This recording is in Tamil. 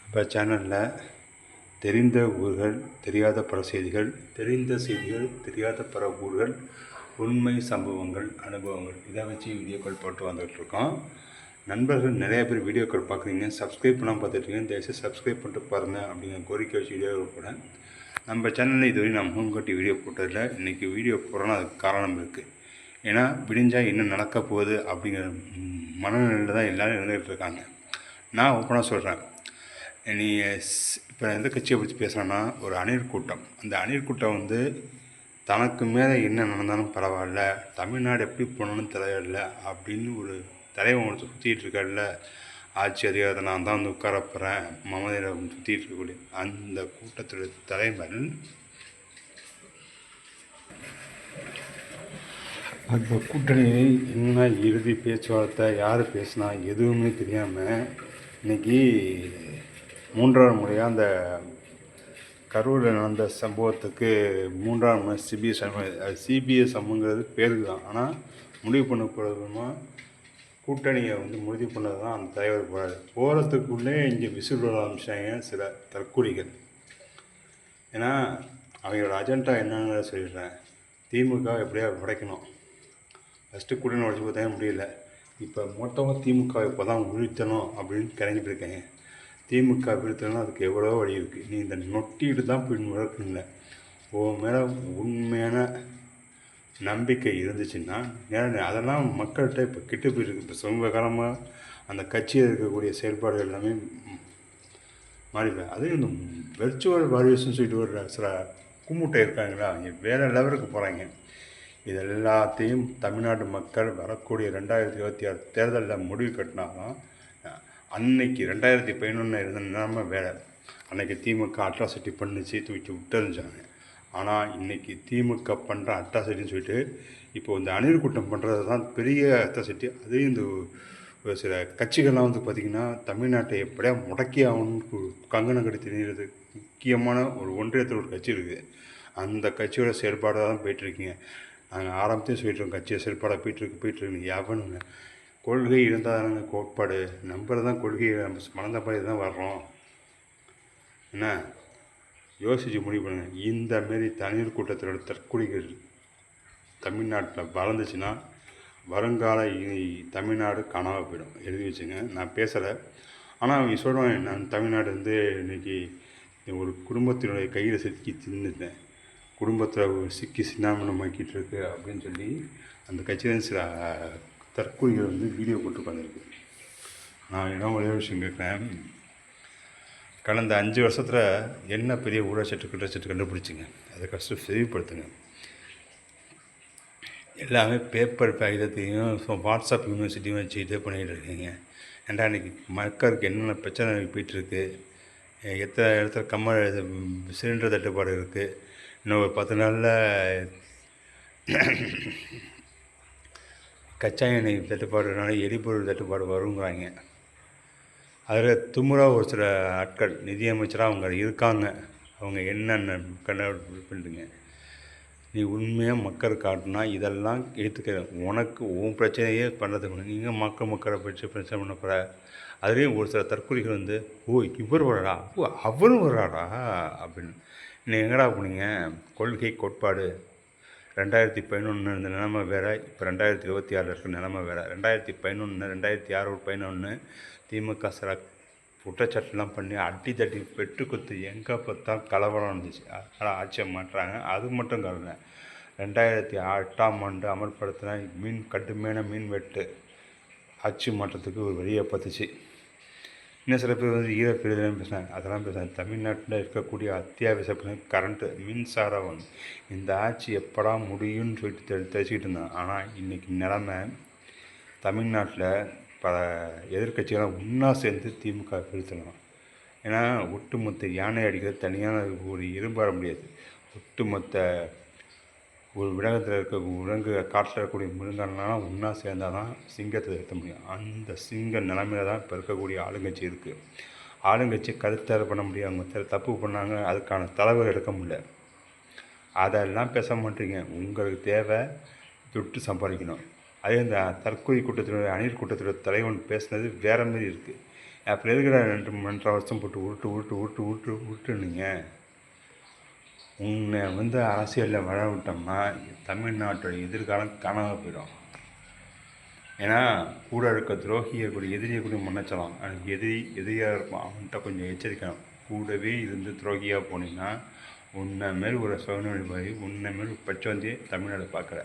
இப்போ சேனலில் தெரிந்த ஊர்கள் தெரியாத பல செய்திகள், தெரிந்த செய்திகள் தெரியாத பல ஊர்கள், உண்மை சம்பவங்கள், அனுபவங்கள் இதை வச்சு வீடியோக்கள் போட்டு வந்துகிட்ருக்கோம். நண்பர்கள் நிறைய பேர் வீடியோக்கள் பார்க்குறீங்க, சப்ஸ்கிரைப் பண்ணாமல் பார்த்துட்ருக்கீங்க. தயவுசெய்து சப்ஸ்கிரைப் பண்ணிட்டு பாருங்கள் அப்படிங்கிற கோரிக்கை வச்சு வீடியோ கூட நம்ம சேனலில் இதுவரை நான் முன்கட்டி வீடியோ போட்டதில்லை. இன்றைக்கி வீடியோ போடுறோன்னா அதுக்கு காரணம் இருக்குது. ஏன்னா விடிஞ்சால் என்ன நடக்க போகுது அப்படிங்கிற மனநிலையில் தான் எல்லோரும் இருந்துகிட்டு இருக்காங்க. நான் ஓப்பனாக சொல்கிறேன், நீ இப்போ எந்த கட்சியை பற்றி பேசுகிறேன்னா, ஒரு அணில் கூட்டம். அந்த அணில் கூட்டம் தனக்கு மேலே என்ன நடந்தாலும் பரவாயில்ல, தமிழ்நாடு எப்படி போகணுன்னு தெரியல அப்படின்னு ஒரு தலைவன் ஒன்று சுற்றிட்டு இருக்கார்ல, ஆட்சி அதிகாரத்தை நான் தான் உட்காரப்போகிறேன் மமதையில் சுற்றிட்டு இருக்கக்கூடிய அந்த கூட்டத்துடைய தலைவர் அந்த கூட்டணியை என்ன இறுதி பேச்சுவார்த்தை யார் பேசினா எதுவுமே தெரியாமல் இன்றைக்கி மூன்றாவது முறையாக அந்த கரூரில் நடந்த சம்பவத்துக்கு மூன்றாவது முறை சிபிஎஸ் சம்பவங்கிறது பேருக்கு தான். ஆனால் முடிவு பண்ணப்படுறதுமா கூட்டணியை முடிவு பண்ணது தான் அந்த தலைவர் போகிறாரு. போகிறதுக்குள்ளே இங்கே விசில் விட ஆரம்பிச்சாங்க சில தற்கொலைகள். ஏன்னா அவங்களோட அஜெண்டா என்னன்னு சொல்லிடுறேன். திமுக எப்படியா உடைக்கணும். ஃபஸ்ட்டு கூட்டணி உடச்சி பார்த்தாங்க, முடியல. இப்போ மொத்தமாக திமுக இப்போ தான் வீழ்த்தணும் அப்படின்னு கிளம்பி போயிருக்காங்க. திமுக வீழ்த்தணும்னா அதுக்கு எவ்வளோ வழி இருக்குது. நீ இந்த நொட்டிட்டு தான் போய் நடக்கணுங்க. உன் மேலே உண்மையான நம்பிக்கை இருந்துச்சுன்னா அதெல்லாம் மக்கள்கிட்ட இப்போ கிட்ட போயிருக்கு. இப்போ சமீப காலமாக அந்த கட்சியில் இருக்கக்கூடிய செயல்பாடுகள் எல்லாமே மாறிடுவேன். அதுவும் இந்த வெர்ச்சுவல் வாரியர்ஸ்னு சொல்லிட்டு ஒரு சில கும்முட்டை இருக்காங்களா, அவங்க வேறு லெவலுக்கு போகிறாங்க. இது எல்லாத்தையும் தமிழ்நாடு மக்கள் வரக்கூடிய 2026 தேர்தலில் முடிவு கட்டினாதான். அன்னைக்கு 2011 இருந்த நிலைமை வேறு. அன்றைக்கி திமுக அட்ராசிட்டி பண்ணிச்சு, தூக்கி விட்டுருந்துச்சாங்க. ஆனால் இன்றைக்கி திமுக பண்ணுற அட்ராசிட்டின்னு சொல்லிட்டு இப்போ இந்த அணில் கூட்டம் பண்ணுறது தான் பெரிய அட்ராசிட்டி. அதையும் இந்த ஒரு சில கட்சிகள்லாம் பார்த்திங்கன்னா தமிழ்நாட்டை எப்படியா முடக்கி ஆகணும்னு கங்கணம் கட்டி தெரிகிறது முக்கியமான ஒரு ஒன்றியத்தில் ஒரு கட்சி இருக்குது. அந்த கட்சியோட செயல்பாடாக தான் போயிட்டுருக்கீங்க. நாங்கள் ஆரம்பத்தையும் சொல்லிட்டுருக்கோம், கட்சியை செயல்பாடாக போயிட்டுருக்கு. எவனுங்க கொள்கை இருந்தால் தானங்க கோட்பாடு. நம்புறது தான் கொள்கையை நம்ம மறந்த மாதிரி தான் வர்றோம். என்ன யோசித்து முடிவு பண்ணுங்கள். இந்தமாரி தனியார் கூட்டத்தோட தற்கொலைகள் தமிழ்நாட்டில் வளர்ந்துச்சுன்னா வருங்கால தமிழ்நாடு காணாமல் போயிடும். எழுதி வச்சுங்க, நான் பேசலை. ஆனால் அவங்க சொல்லுவாங்க, நான் தமிழ்நாடு இன்றைக்கி ஒரு குடும்பத்தினுடைய கையில் சிக்கி தின்னுட்டேன், குடும்பத்தில் சிக்கி சின்னாமணமாக்கிட்டு இருக்கு அப்படின்னு சொல்லி அந்த கட்சியில் சில தற்கொலைகள் வீடியோ போட்டு உட்காந்துருக்கு. நான் என்ன ஒரே விஷயம் கேட்குறேன், கடந்த 5 வருஷத்தில் என்ன பெரிய ஊழச்சட்டு குற்றச்சட்டு கண்டுபிடிச்சிங்க, அதை கஷ்டம் செவிப்படுத்துங்க. எல்லாமே பேப்பர் காகிதத்தையும் வாட்ஸ்அப் யூனிவர்சிட்டியும் வச்சு இதே பண்ணிகிட்டு இருக்கீங்க. ஏன்டா இன்றைக்கி மக்களுக்கு என்னென்ன பிரச்சனை போயிட்டுருக்கு, எத்தனை இடத்துல சிலிண்டர் தட்டுப்பாடு இருக்குது, இன்னும் ஒரு 10 நாளில் கச்சா எண்ணெய் தட்டுப்பாடுனால எரிபொருள் தட்டுப்பாடு வருங்கிறாங்க. அதில் தும்முறாக ஒரு சில ஆட்கள் நிதியமைச்சராக அவங்க இருக்காங்க. அவங்க என்னென்ன பண்ணுறீங்க. நீ உண்மையாக மக்கள் காட்டினா இதெல்லாம் எடுத்துக்க. உனக்கு உன் பிரச்சனையே பண்ணுறதுக்கு நீங்கள் மக்களை பிரச்சனை பண்ண போகிற. அதுலேயும் ஒரு சில தற்கொலைகள் ஓ இவர் வர்றாடா, ஓ அவரும் வர்றாடா அப்படின்னு. நீங்கள் எங்கடா போனீங்க? கொள்கை கோட்பாடு 2011 இருந்த நிலைமை வேறு, இப்போ 2026 இருக்கிற நிலைமை வேறு. 2011 2006 திமுக சில குற்றச்சாட்டுலாம் பண்ணி அடி தட்டி வெட்டு குத்து எங்கே பார்த்தா கலவரம் இருந்துச்சு. அதனால் ஆட்சியை மாட்டுறாங்க. அது மட்டும் காரணங்க, 2008 அமல்படுத்தின கடுமையான மீன் வெட்டு ஆட்சி மாற்றத்துக்கு ஒரு வழியை பார்த்துச்சு. இன்னும் சில பேர் ஈரப்பிரிதெல்லாம் பேசுனாங்க, அதெல்லாம் பேசுகிறாங்க. தமிழ்நாட்டில் இருக்கக்கூடிய அத்தியாவசிய கரண்ட்டு மின்சாரம் இந்த ஆட்சி எப்படா முடியும்னு சொல்லிட்டு தெரிஞ்சுக்கிட்டு இருந்தாங்க. ஆனால் இன்றைக்கி நிலமை தமிழ்நாட்டில் பல எதிர்கட்சிகளாக ஒன்றா சேர்ந்து திமுக வீழ்த்தலாம். ஏன்னா ஒட்டுமொத்த யானை அடிக்கிறது தனியான ஒரு இரும்பாட முடியாது. ஒட்டுமொத்த ஒரு விலங்கத்தில் விலங்கு காட்டில் இருக்கக்கூடிய மிருகங்கள்லாம் ஒன்றா சேர்ந்தால் தான் சிங்கத்தை நிறுத்த முடியும். அந்த சிங்க நிலைமையில தான் இப்போ இருக்கக்கூடிய ஆளுங்கட்சி இருக்குது. ஆளுங்கட்சி கருத்தாறு பண்ண முடியும். அவங்க தப்பு பண்ணாங்க, அதுக்கான தலைவர் எடுக்க முடியல. அதெல்லாம் பேச மாட்டீங்க. உங்களுக்கு தேவை தொட்டு சம்பாதிக்கணும். அதே இந்த தற்கொலை கூட்டத்தினுடைய அணில் கூட்டத்தினுடைய தலைவன் பேசுனது வேறு மாரி இருக்குது. அப்புறம் எதுக்குடா 2 வருஷம் போட்டு உருட்டுனீங்க? உன்னை அரசியலில் வர விட்டோம்னா தமிழ்நாட்டோட எதிர்காலம் காணாம போயிடும். ஏன்னா கூட இருக்க துரோகியை கூட எதிரியை கூட மன்னிச்சலாம், எனக்கு எதிரியாக இருப்பான், அவன்கிட்ட கொஞ்சம் எச்சரிக்கணும். கூடவே இருந்து துரோகியாக போனீங்கன்னா உன்னை மாரி ஒரு சுயநலவாதி, உன்னை மாரி பச்சை வந்து தமிழ்நாடு பார்க்குற